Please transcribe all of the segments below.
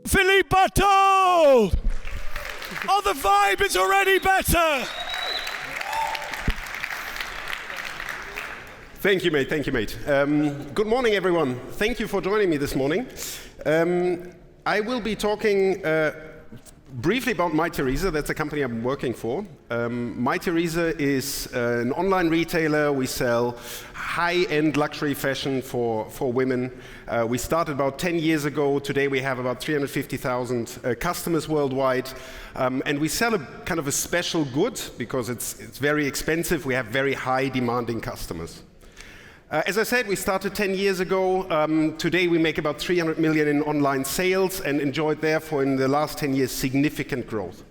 Philipp Barthold! Oh, the vibe is already better! Thank you, mate. Thank you, mate. Good morning, everyone. Thank you for joining me this morning. I will be talking briefly about Mytheresa. That's a company I'm working for. Mytheresa is an online retailer. We sell high-end luxury fashion for women. We started about 10 years ago. Today we have about 350,000 customers worldwide. And we sell a kind of a special good because it's very expensive. We have very high demanding customers. As I said, we started 10 years ago. Today we make about 300 million in online sales and enjoyed therefore in the last 10 years significant growth.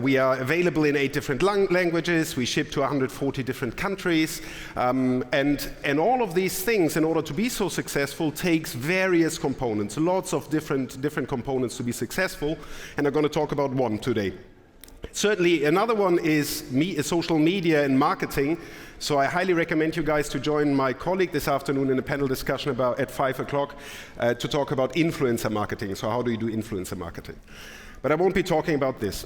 We are available in 8 different languages. We ship to 140 different countries. And all of these things, in order to be so successful, takes various components, lots of different components to be successful. And I'm going to talk about one today. Certainly, another one is social media and marketing. So I highly recommend you guys to join my colleague this afternoon in a panel discussion at 5 o'clock to talk about influencer marketing. So how do you do influencer marketing? But I won't be talking about this.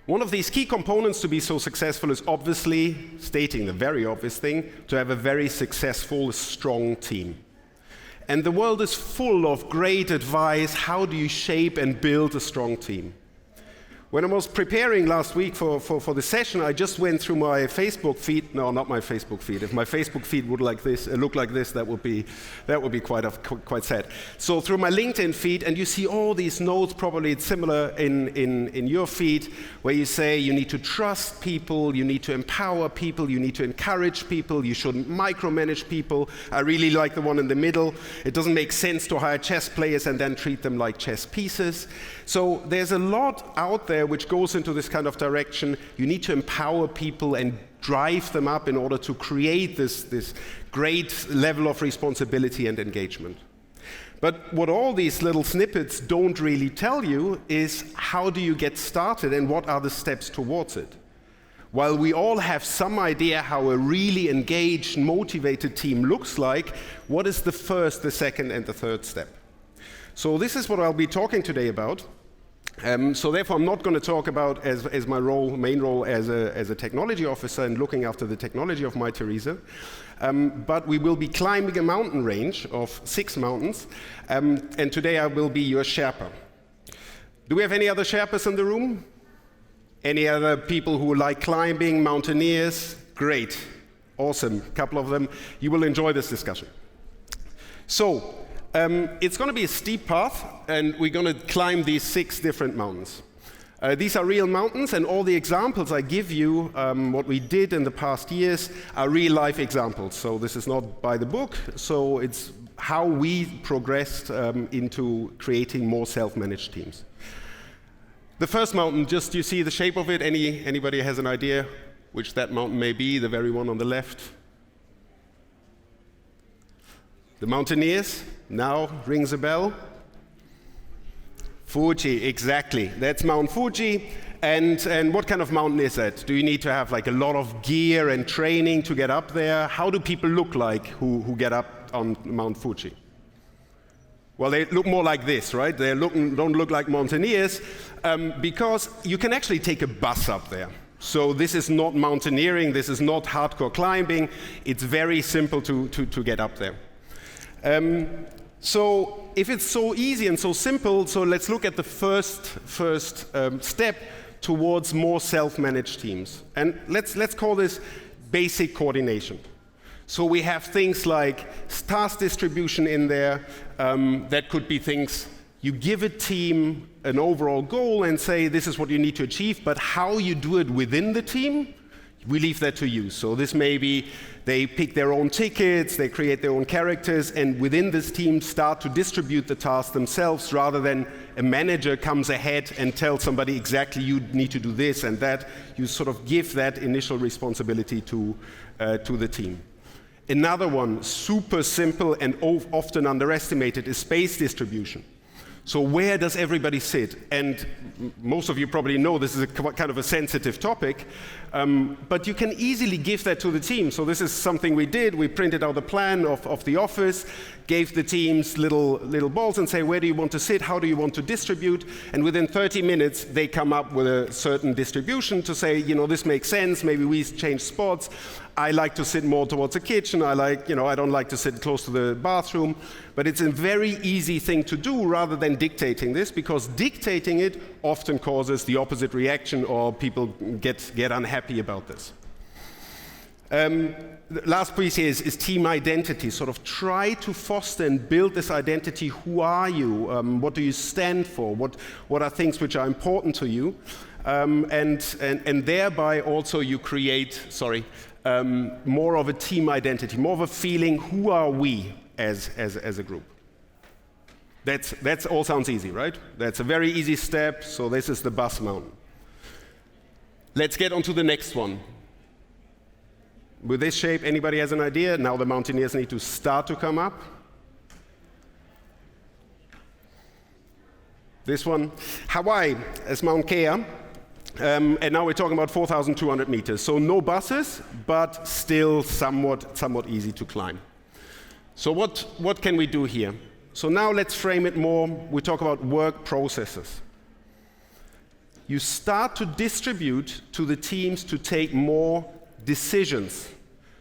One of these key components to be so successful is obviously, stating the very obvious thing, to have a very successful, strong team. And the world is full of great advice. How do you shape and build a strong team? When I was preparing last week for the session, I just went through my Facebook feed. No, not my Facebook feed. If my Facebook feed would look like this, that would be quite sad. So through my LinkedIn feed, and you see all these notes. Probably it's similar in your feed, where you say you need to trust people, you need to empower people, you need to encourage people, you shouldn't micromanage people. I really like the one in the middle. It doesn't make sense to hire chess players and then treat them like chess pieces. So there's a lot out there which goes into this kind of direction. You need to empower people and drive them up in order to create this great level of responsibility and engagement. But what all these little snippets don't really tell you is how do you get started and what are the steps towards it. While we all have some idea how a really engaged, motivated team looks like, what is the first, the second, and the third step? So this is what I'll be talking today about. So therefore, I'm not going to talk about as my main role as a technology officer and looking after the technology of Mytheresa, but we will be climbing a mountain range of 6 mountains, and today I will be your Sherpa. Do we have any other Sherpas in the room? Any other people who like climbing, mountaineers? Great, awesome, a couple of them. You will enjoy this discussion. So. It's going to be a steep path, and we're going to climb these 6 different mountains. These are real mountains, and all the examples I give you, what we did in the past years, are real-life examples. So this is not by the book, so it's how we progressed into creating more self-managed teams. The first mountain, just you see the shape of it? Anybody has an idea which that mountain may be, the very one on the left? The mountaineers? Now rings a bell. Fuji, exactly. That's Mount Fuji. And what kind of mountain is that? Do you need to have like a lot of gear and training to get up there? How do people look like who get up on Mount Fuji? Well, they look more like this, right? They don't look like mountaineers because you can actually take a bus up there. So this is not mountaineering. This is not hardcore climbing. It's very simple to get up there. So if it's so easy and so simple, so let's look at the first step towards more self-managed teams. And let's call this basic coordination. So we have things like task distribution in there. That could be things you give a team an overall goal and say this is what you need to achieve, but how you do it within the team, we leave that to you. So this may be they pick their own tickets, they create their own characters, and within this team start to distribute the tasks themselves rather than a manager comes ahead and tells somebody exactly you need to do this and that. You sort of give that initial responsibility to the team. Another one, super simple and often underestimated, is space distribution. So where does everybody sit? And most of you probably know this is a kind of a sensitive topic, but you can easily give that to the team. So this is something we did. We printed out the plan of the office, gave the teams little balls and say, where do you want to sit? How do you want to distribute? And within 30 minutes, they come up with a certain distribution to say, this makes sense. Maybe we change spots. I like to sit more towards the kitchen. I don't like to sit close to the bathroom. But it's a very easy thing to do rather than dictating this, because dictating it often causes the opposite reaction, or people get unhappy about this. The last piece here is team identity. Sort of try to foster and build this identity. Who are you? What do you stand for? What are things which are important to you? And thereby also you create, more of a team identity, more of a feeling, who are we as a group? That's all sounds easy, right? That's a very easy step. So this is the bus mountain. Let's get on to the next one. With this shape, anybody has an idea? Now the mountaineers need to start to come up. This one, Hawaii, is Mount Kea. And now we're talking about 4,200 meters. So no buses, but still somewhat easy to climb. So what can we do here? So now let's frame it more. We talk about work processes. You start to distribute to the teams to take more decisions.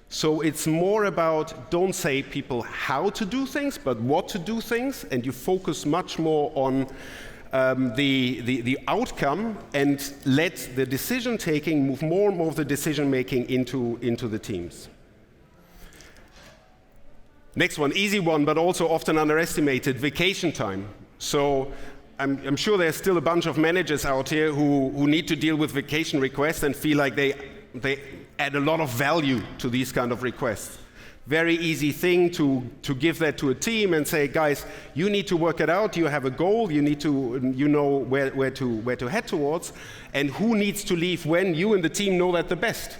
So it's more about, don't say people how to do things, but what to do things, and you focus much more on the outcome, and let the decision taking move more and more of the decision making into the teams. Next one, easy one, but also often underestimated, vacation time. So I'm sure there's still a bunch of managers out here who need to deal with vacation requests and feel like they add a lot of value to these kind of requests. Very easy thing to give that to a team and say, guys, you need to work it out. You have a goal. You need to, know where to head towards, and who needs to leave when. You and the team know that the best.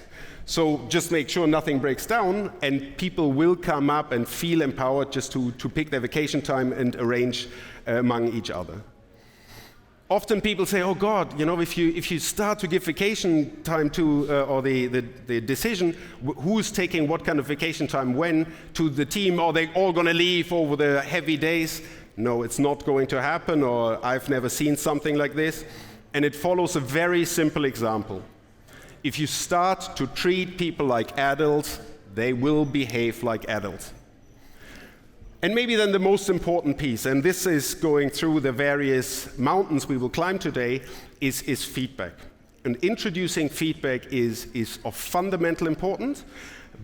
So just make sure nothing breaks down, and people will come up and feel empowered just to pick their vacation time and arrange among each other. Often people say, oh God, if you start to give vacation time to, or the decision, who's taking what kind of vacation time when, to the team, are they all going to leave over the heavy days? No, it's not going to happen, or I've never seen something like this. And it follows a very simple example. If you start to treat people like adults, they will behave like adults. And maybe then the most important piece, and this is going through the various mountains we will climb today, is feedback. And introducing feedback is of fundamental importance,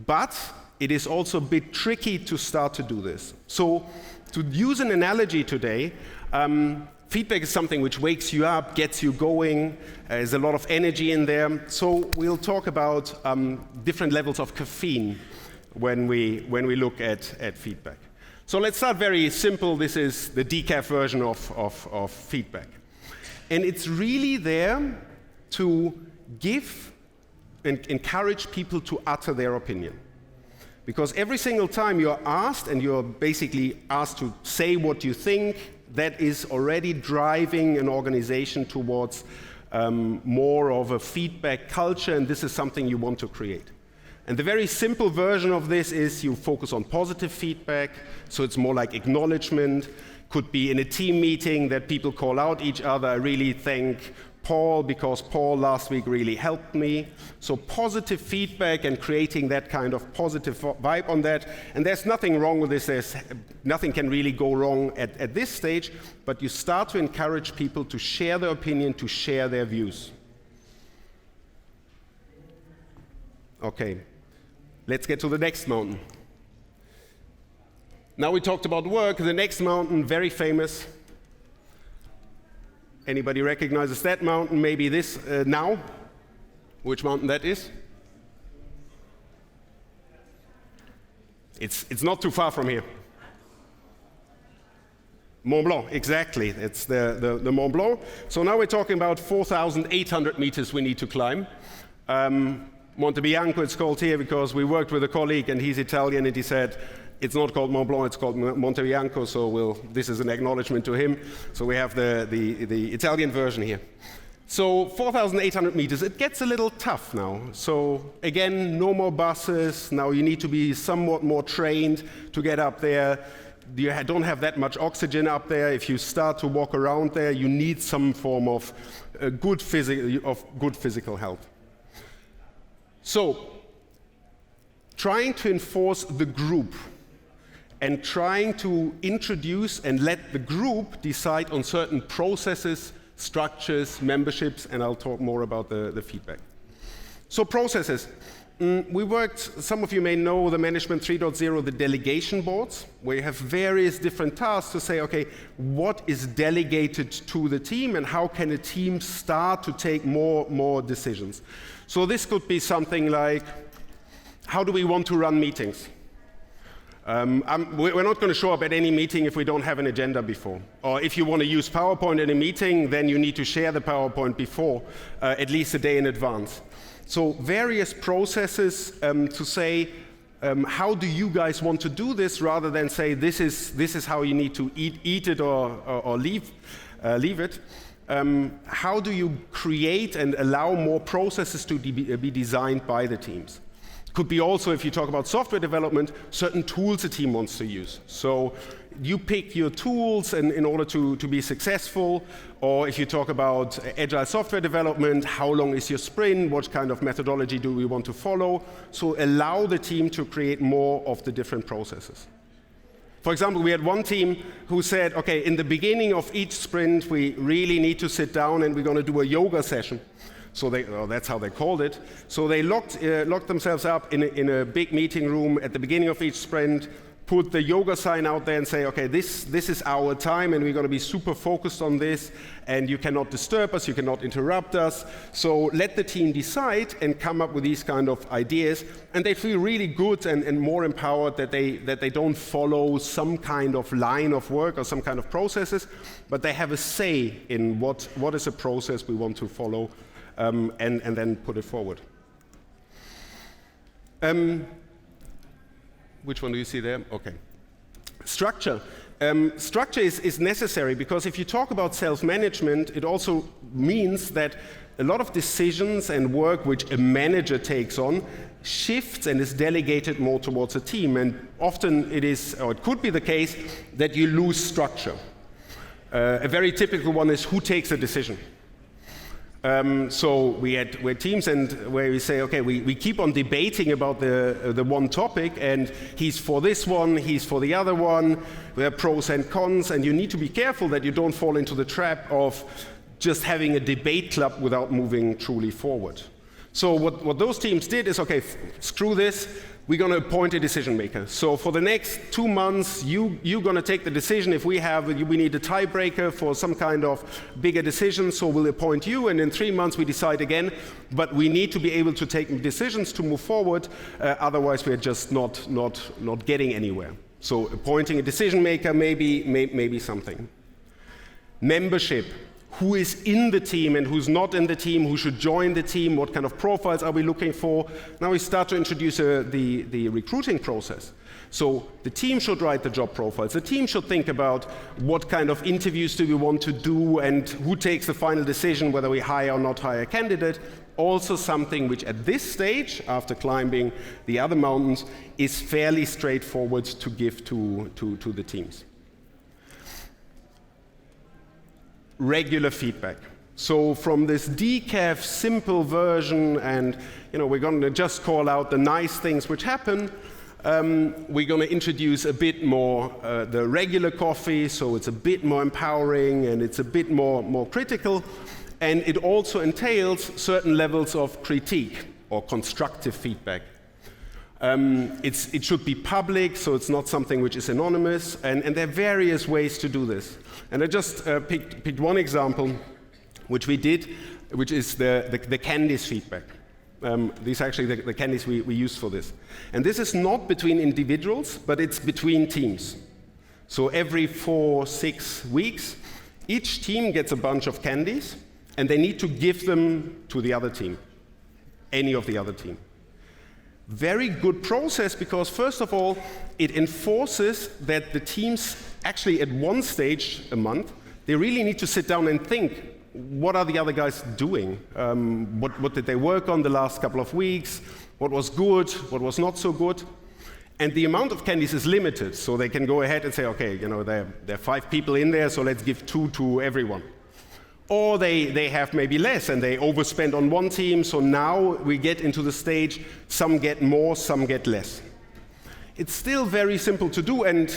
but it is also a bit tricky to start to do this. So to use an analogy today, feedback is something which wakes you up, gets you going, there's a lot of energy in there. So we'll talk about different levels of caffeine when we look at feedback. So let's start very simple. This is the decaf version of feedback. And it's really there to give and encourage people to utter their opinion. Because every single time you're asked, and you're basically asked to say what you think, that is already driving an organization towards more of a feedback culture, and this is something you want to create. And the very simple version of this is you focus on positive feedback, so it's more like acknowledgement. Could be in a team meeting that people call out each other. I really thank Paul because Paul last week really helped me. So positive feedback and creating that kind of positive vibe on that. And there's nothing wrong with this. Nothing can really go wrong at this stage, but you start to encourage people to share their opinion, to share their views. Okay. Let's get to the next mountain. Now we talked about work. The next mountain, very famous. Anybody recognizes that mountain? Maybe this now? Which mountain that is? It's not too far from here. Mont Blanc, exactly. It's the Mont Blanc. So now we're talking about 4,800 meters we need to climb. Monte Bianco it's called here because we worked with a colleague and he's Italian, and he said, It's not called Mont Blanc, it's called Monte Bianco, so this is an acknowledgement to him. So we have the Italian version here. So 4,800 meters, it gets a little tough now. So again, no more buses. Now you need to be somewhat more trained to get up there. You don't have that much oxygen up there. If you start to walk around there, you need some form of good physical health. So trying to enforce the group and trying to introduce and let the group decide on certain processes, structures, memberships, and I'll talk more about the feedback. So processes. We worked, some of you may know the Management 3.0, the delegation boards, where you have various different tasks to say, okay, what is delegated to the team and how can a team start to take more decisions? So this could be something like, how do we want to run meetings? We're not going to show up at any meeting if we don't have an agenda before. Or if you want to use PowerPoint in a meeting, then you need to share the PowerPoint before, at least a day in advance. So various processes to say, how do you guys want to do this, rather than say, this is how you need to eat it or leave it. How do you create and allow more processes to be designed by the teams? Could be also, if you talk about software development, certain tools a team wants to use. So you pick your tools in order to be successful. Or if you talk about agile software development, how long is your sprint? What kind of methodology do we want to follow? So allow the team to create more of the different processes. For example, we had one team who said, okay, in the beginning of each sprint, we really need to sit down and we're going to do a yoga session. So that's how they called it. So they locked themselves up in a big meeting room at the beginning of each sprint, put the yoga sign out there and say, okay, this is our time and we're going to be super focused on this and you cannot disturb us, you cannot interrupt us. So let the team decide and come up with these kind of ideas, and they feel really good and more empowered that they don't follow some kind of line of work or some kind of processes, but they have a say in what is a process we want to follow. And then put it forward. Which one do you see there? Okay. Structure. Structure is necessary because if you talk about self-management, it also means that a lot of decisions and work which a manager takes on shifts and is delegated more towards a team. And often it is, or it could be the case, that you lose structure. A very typical one is who takes a decision. So we had teams and where we say, okay, we keep on debating about the one topic, and he's for this one, he's for the other one. There are pros and cons, and you need to be careful that you don't fall into the trap of just having a debate club without moving truly forward. So what those teams did is, okay, screw this. We're going to appoint a decision maker. So for the next 2 months, you're going to take the decision. If we need a tiebreaker for some kind of bigger decision, so we'll appoint you, and in 3 months we decide again. But we need to be able to take decisions to move forward. Otherwise, we're just not getting anywhere. So appointing a decision maker maybe something. Membership. Who is in the team and who's not in the team, who should join the team, what kind of profiles are we looking for. Now we start to introduce the recruiting process. So the team should write the job profiles. The team should think about what kind of interviews do we want to do and who takes the final decision whether we hire or not hire a candidate. Also something which at this stage, after climbing the other mountains, is fairly straightforward to give to the teams. Regular feedback. So from this decaf simple version, and we're going to just call out the nice things which happen, we're going to introduce a bit more the regular coffee, so it's a bit more empowering and it's a bit more critical, and it also entails certain levels of critique or constructive feedback. It should be public, so it's not something which is anonymous, and there are various ways to do this. And I just picked one example, which we did, which is the Candice Feedback. These are actually the Candice we use for this. And this is not between individuals, but it's between teams. So every 4-6 weeks, each team gets a bunch of candies, and they need to give them to the other team, any of the other team. Very good process because, first of all, it enforces that the teams actually at one stage a month, they really need to sit down and think, what are the other guys doing? What did they work on the last couple of weeks? What was good? What was not so good? And the amount of candies is limited, so they can go ahead and say, okay, there are 5 people in there, so let's give 2 to everyone. Or they have maybe less and they overspend on one team, so now we get into the stage, some get more, some get less. It's still very simple to do and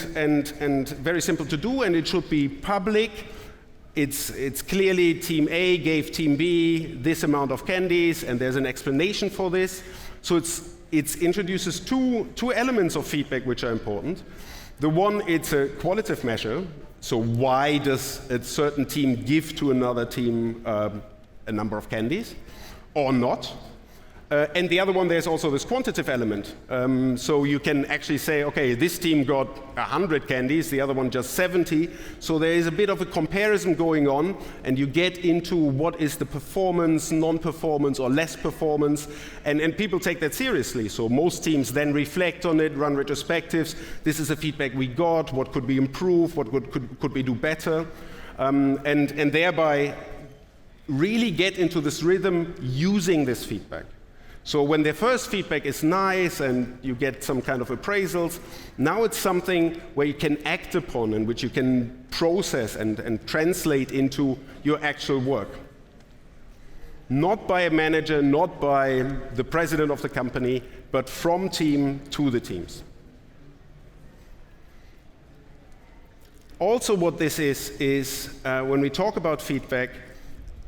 it should be public. It's clearly team A gave team B this amount of candies and there's an explanation for this. So it introduces two elements of feedback which are important. The one, it's a qualitative measure. So why does a certain team give to another team a number of candies or not? And the other one, there's also this quantitative element. So you can actually say, okay, this team got 100 candies, the other one just 70. So there is a bit of a comparison going on, and you get into what is the performance, non-performance, or less performance, and people take that seriously. So most teams then reflect on it, run retrospectives. This is the feedback we got, what could be improved, what could we do better, and thereby really get into this rhythm using this feedback. So when the first feedback is nice and you get some kind of appraisals, now it's something where you can act upon and which you can process and translate into your actual work. Not by a manager, not by the president of the company, but from team to the teams. Also what this is when we talk about feedback,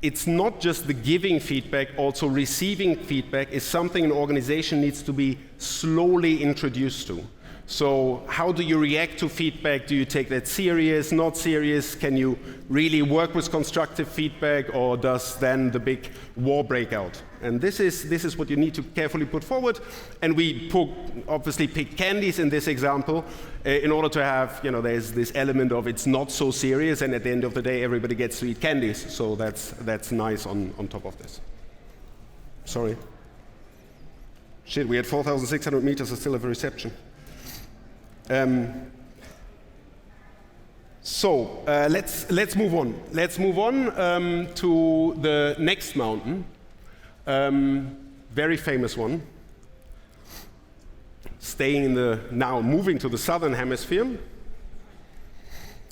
it's not just the giving feedback, also receiving feedback is something an organization needs to be slowly introduced to. So how do you react to feedback? Do you take that serious, not serious? Can you really work with constructive feedback, or does then the big war break out? And this is what you need to carefully put forward. And we obviously pick candies in this example in order to have, there's this element of it's not so serious, and at the end of the day, everybody gets to eat candies. So that's nice on top of this. Sorry. Shit, we had 4,600 meters and still have a reception. So let's move on. Let's move on to the next mountain. Very famous one. Now moving to the southern hemisphere.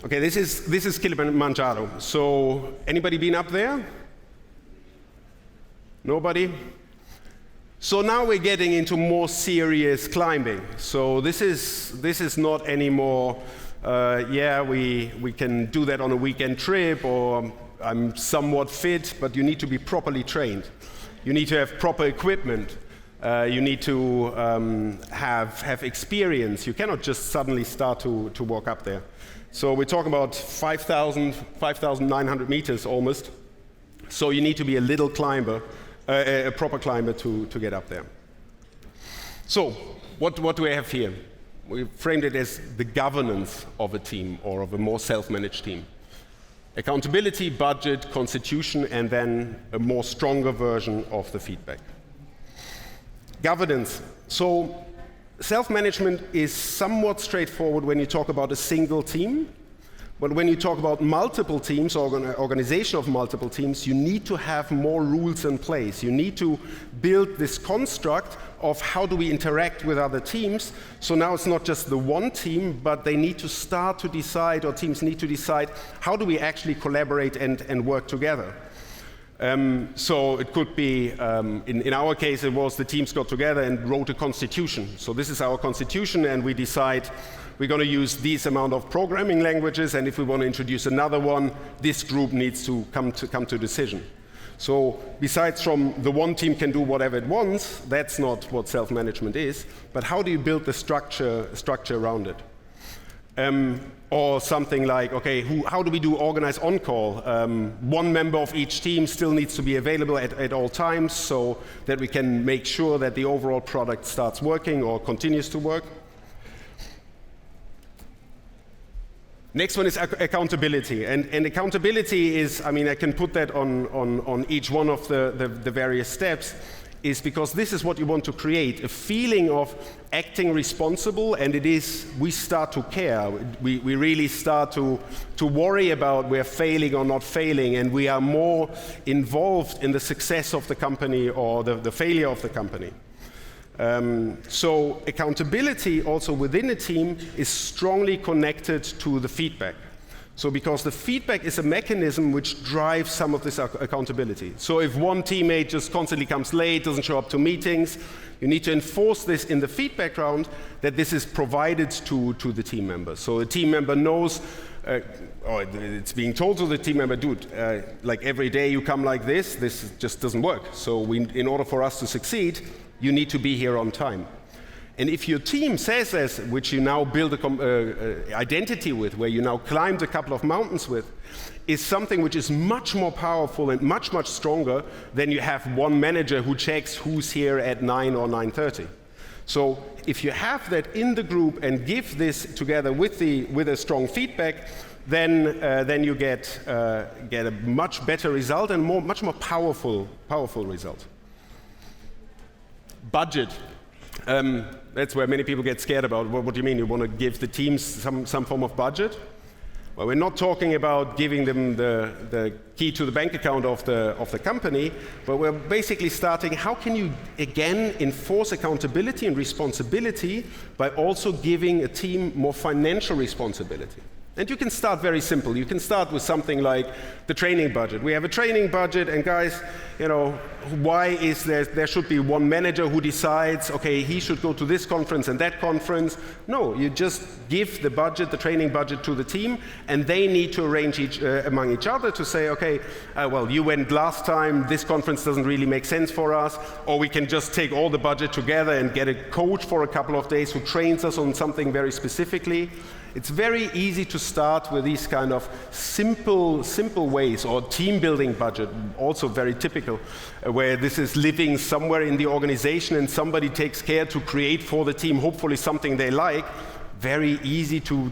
Okay, this is Kilimanjaro. So anybody been up there? Nobody? So now we're getting into more serious climbing. So this is not anymore, we can do that on a weekend trip, or I'm somewhat fit, but you need to be properly trained. You need to have proper equipment. You need to have experience. You cannot just suddenly start to walk up there. So we're talking about 5,900 meters almost. So you need to be a little climber. A proper climber to get up there. So, what do we have here? We framed it as the governance of a team or of a more self-managed team. Accountability, budget, constitution, and then a more stronger version of the feedback. Governance. So, self-management is somewhat straightforward when you talk about a single team. But when you talk about multiple teams, or organization of multiple teams, you need to have more rules in place. You need to build this construct of how do we interact with other teams. So now it's not just the one team, but they need to start to decide, or teams need to decide, how do we actually collaborate and work together. So it could be, in our case, it was the teams got together and wrote a constitution. So this is our constitution, and we decide we're going to use these amount of programming languages, and if we want to introduce another one, this group needs to come to a decision. So besides from the one team can do whatever it wants, that's not what self-management is, but how do you build the structure around it? Or something like, okay, how do we do organize on-call? One member of each team still needs to be available at all times so that we can make sure that the overall product starts working or continues to work. Next one is accountability, and accountability is, I can put that on each one of the various steps. is because this is what you want to create, a feeling of acting responsible, and we start to care. We really start to worry about we're failing or not failing, and we are more involved in the success of the company or the failure of the company. So accountability also within a team is strongly connected to the feedback. So because the feedback is a mechanism which drives some of this accountability. So if one teammate just constantly comes late, doesn't show up to meetings, you need to enforce this in the feedback round that this is provided to the team member. So a team member knows, or it's being told to the team member, dude, like every day you come like this just doesn't work. So in order for us to succeed, you need to be here on time. And if your team says this, which you now build a identity with, where you now climbed a couple of mountains with, is something which is much more powerful and much, much stronger than you have one manager who checks who's here at 9 or 9:30. So if you have that in the group and give this together with a strong feedback, then you get a much better result and much more powerful result. Budget. That's where many people get scared about. What do you mean? You want to give the teams some form of budget? Well, we're not talking about giving them the key to the bank account of the company, but we're basically starting, how can you again enforce accountability and responsibility by also giving a team more financial responsibility? And you can start very simple. You can start with something like the training budget. We have a training budget, and guys, why is there should be one manager who decides, okay, he should go to this conference and that conference. No, you just give the budget, the training budget to the team, and they need to arrange among each other to say, okay, well, you went last time, this conference doesn't really make sense for us, or we can just take all the budget together and get a coach for a couple of days who trains us on something very specifically. It's very easy to start with these kind of simple ways, or team building budget, also very typical, where this is living somewhere in the organization and somebody takes care to create for the team, hopefully something they like. Very easy to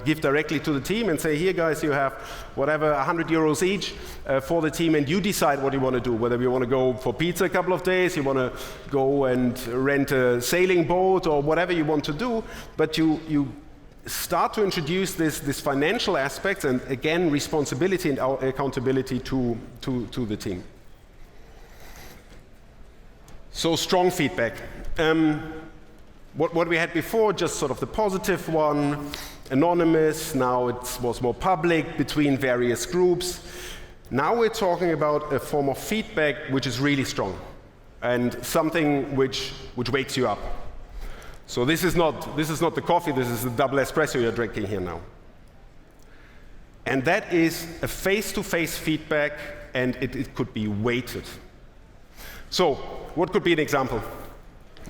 give directly to the team and say, here guys, you have whatever, 100 euros each for the team, and you decide what you want to do, whether you want to go for pizza a couple of days, you want to go and rent a sailing boat, or whatever you want to do, but you start to introduce this financial aspect and again responsibility and accountability to the team. So strong feedback. What we had before, just sort of the positive one, anonymous. Now it was more public between various groups. Now we're talking about a form of feedback which is really strong and something which wakes you up. So this is not the coffee, this is the double espresso you're drinking here now. And that is a face-to-face feedback, and it could be weighted. So what could be an example?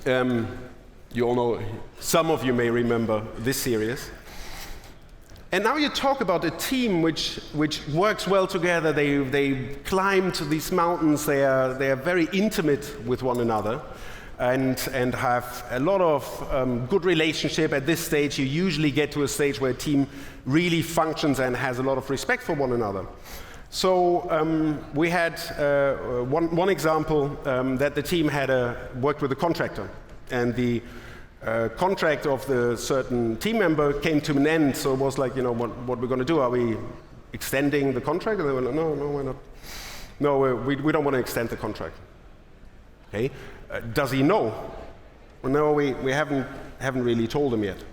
You all know, some of you may remember this series. And now you talk about a team which works well together, they climb to these mountains, they are very intimate with one another. And have a lot of good relationship. At this stage, you usually get to a stage where a team really functions and has a lot of respect for one another. So we had one example that the team had worked with a contractor, and the contract of the certain team member came to an end. So it was like, what we're going to do? Are we extending the contract? And they were like, no, we're not. No, we don't want to extend the contract. Okay. Does he know? Well, no, we haven't really told him yet.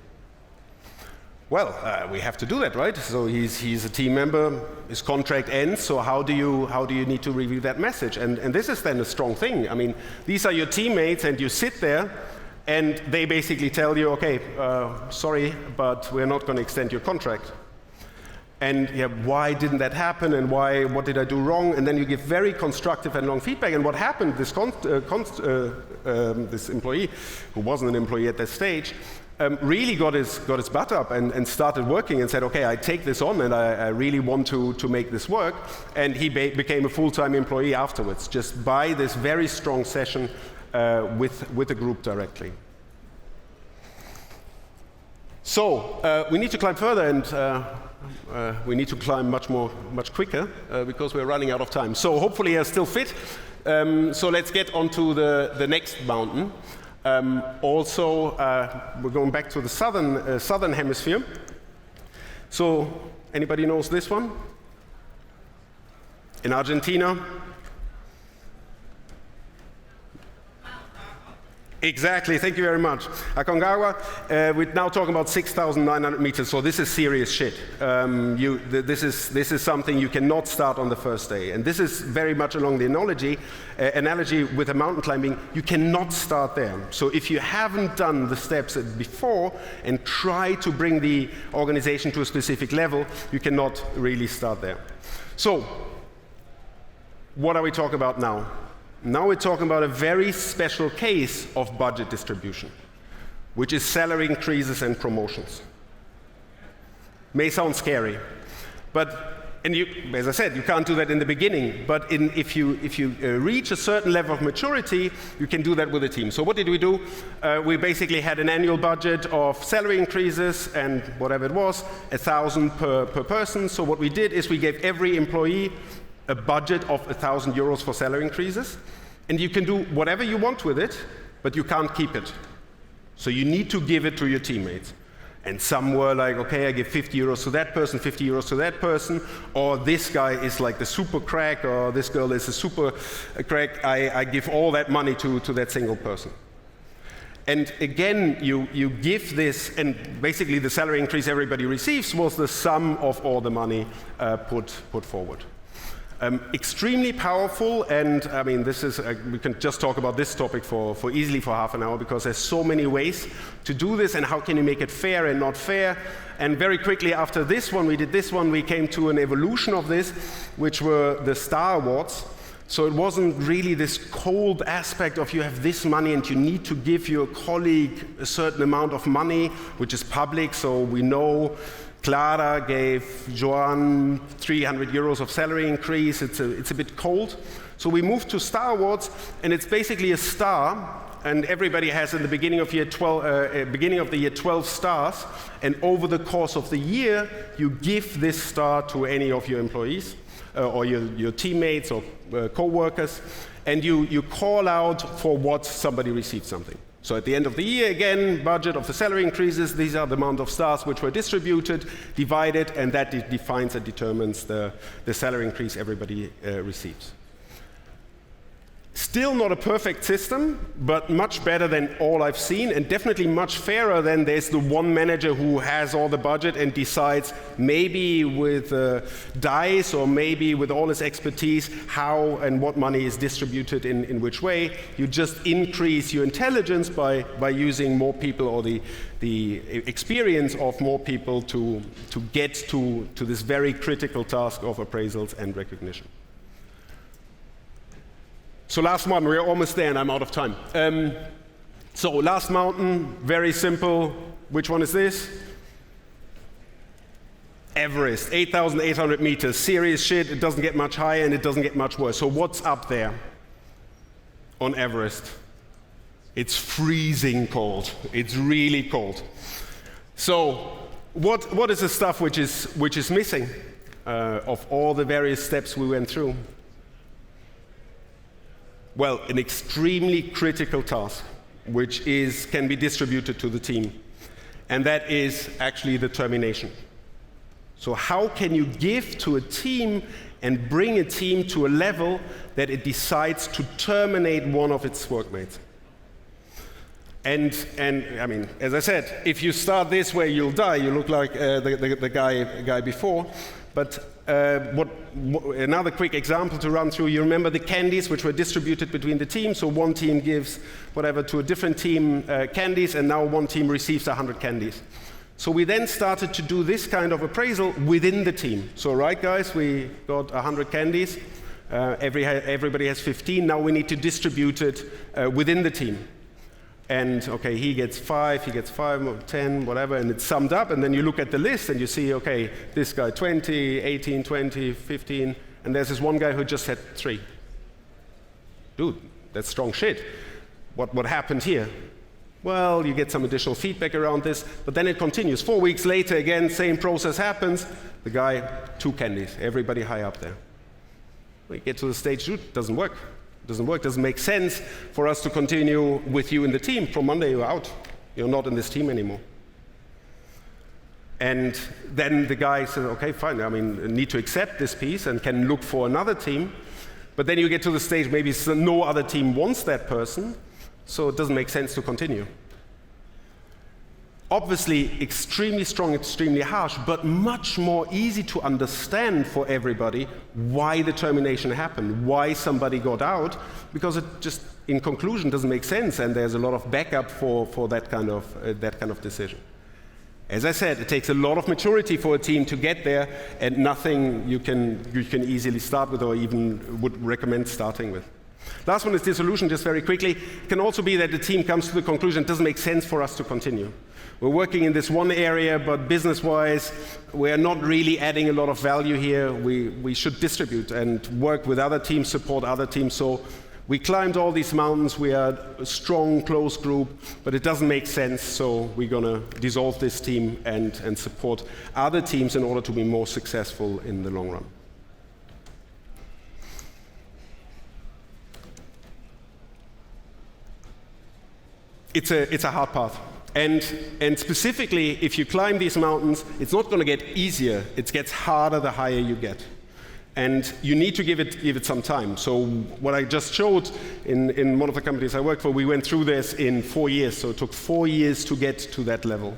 Well, we have to do that, right? So he's a team member. His contract ends. So how do you need to review that message? And this is then a strong thing. I mean, these are your teammates, and you sit there, and they basically tell you, okay, sorry, but we're not going to extend your contract. And why didn't that happen, and what did I do wrong? And then you give very constructive and long feedback. And what happened, this employee, who wasn't an employee at that stage, really got his butt up and started working and said, okay, I take this on, and I really want to make this work. And he became a full-time employee afterwards, just by this very strong session with the group directly. So we need to climb further, and we need to climb much quicker because we're running out of time. So hopefully you're still fit. So let's get on to the next mountain. Also, we're going back to the southern hemisphere. So anybody knows this one? In Argentina? Exactly, thank you very much. Aconcagua, we're now talking about 6,900 meters, so this is serious shit. This is something you cannot start on the first day. And this is very much along the analogy with a mountain climbing. You cannot start there. So if you haven't done the steps before and try to bring the organization to a specific level, you cannot really start there. So, what are we talking about now? Now we're talking about a very special case of budget distribution, which is salary increases and promotions. May sound scary, and as I said, you can't do that in the beginning, but if you reach a certain level of maturity, you can do that with a team. So what did we do? We basically had an annual budget of salary increases and whatever it was, 1,000 per person. So what we did is we gave every employee a budget of 1,000 euros for salary increases, and you can do whatever you want with it, but you can't keep it. So you need to give it to your teammates. And some were like, okay, I give 50 euros to that person, 50 euros to that person, or this guy is like the super crack, or this girl is a super crack, I give all that money to that single person. And again, you give this, and basically the salary increase everybody receives was the sum of all the money put forward. Extremely powerful, and I mean, this is we can just talk about this topic for easily for half an hour because there's so many ways to do this, and how can you make it fair and not fair? And very quickly after this one, we came to an evolution of this, which were the Star Awards. So it wasn't really this cold aspect of you have this money and you need to give your colleague a certain amount of money, which is public, so we know. Clara gave Joan 300 euros of salary increase. It's a bit cold. So we moved to Star Awards, and it's basically a star, and everybody has in the beginning of the year 12 stars, and over the course of the year, you give this star to any of your employees, or your teammates or co-workers, and you call out for what somebody received something. So at the end of the year, again, budget of the salary increases, these are the amount of stars which were distributed, divided, and that defines and determines the salary increase everybody receives. Still not a perfect system, but much better than all I've seen, and definitely much fairer than there's the one manager who has all the budget and decides maybe with dice or maybe with all his expertise how and what money is distributed in which way. You just increase your intelligence by using more people or the experience of more people to get to this very critical task of appraisals and recognition. So last one, we're almost there and I'm out of time. So last mountain, very simple. Which one is this? Everest, 8,800 meters. Serious shit, it doesn't get much higher and it doesn't get much worse. So what's up there on Everest? It's freezing cold. It's really cold. So what is the stuff which is missing of all the various steps we went through? Well, an extremely critical task, which can be distributed to the team, and that is actually the termination. So how can you give to a team and bring a team to a level that it decides to terminate one of its workmates? And I mean, as I said, if you start this way, you'll die. You look like the guy before. But another quick example to run through, you remember the candies which were distributed between the teams, so one team gives whatever to a different team candies, and now one team receives 100 candies. So we then started to do this kind of appraisal within the team. So right guys, we got 100 candies, everybody has 15, now we need to distribute it within the team. And okay, he gets 5, 10, whatever, and it's summed up, and then you look at the list and you see, okay, this guy 20, 18, 20, 15, and there's this one guy who just had 3. Dude, that's strong shit. What happened here? Well, you get some additional feedback around this, but then it continues. 4 weeks later, again, same process happens. The guy, 2 candies, everybody high up there. We get to the stage, it doesn't work. It doesn't work, doesn't make sense for us to continue with you in the team. From Monday, you're out. You're not in this team anymore. And then the guy says, okay, fine, I need to accept this piece and can look for another team. But then you get to the stage, maybe no other team wants that person, so it doesn't make sense to continue. Obviously, extremely strong, extremely harsh, but much more easy to understand for everybody why the termination happened, why somebody got out, because it just, in conclusion, doesn't make sense, and there's a lot of backup for that kind of decision. As I said, it takes a lot of maturity for a team to get there, and nothing you can easily start with or even would recommend starting with. Last one is dissolution, just very quickly. It can also be that the team comes to the conclusion it doesn't make sense for us to continue. We're working in this one area, but business-wise, we're not really adding a lot of value here. We should distribute and work with other teams, support other teams. So we climbed all these mountains. We are a strong, close group, but it doesn't make sense. So we're going to dissolve this team and support other teams in order to be more successful in the long run. It's a hard path. And specifically, if you climb these mountains, it's not going to get easier. It gets harder the higher you get. And you need to give it some time. So what I just showed in one of the companies I worked for, we went through this in 4 years. So it took 4 years to get to that level.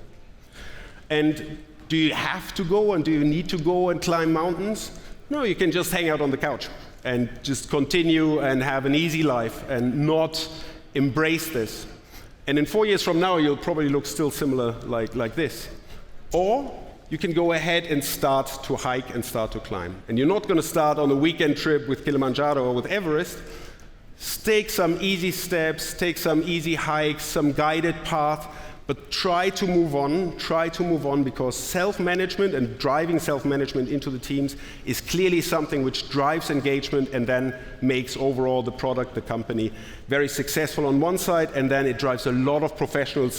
And do you have to go and do you need to go and climb mountains? No, you can just hang out on the couch and just continue and have an easy life and not embrace this. And in 4 years from now, you'll probably look still similar like this. Or you can go ahead and start to hike and start to climb. And you're not going to start on a weekend trip with Kilimanjaro or with Everest. Take some easy steps, take some easy hikes, some guided path, but try to move on because self-management and driving self-management into the teams is clearly something which drives engagement and then makes overall the product, the company, very successful on one side, and then it drives a lot of professional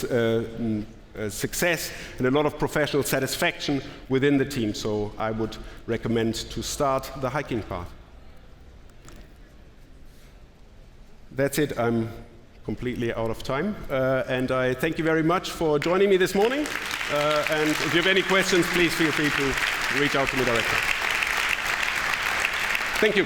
success and a lot of professional satisfaction within the team. So I would recommend to start the hiking path. That's it. I'm completely out of time. And I thank you very much for joining me this morning. And if you have any questions, please feel free to reach out to me directly. Thank you.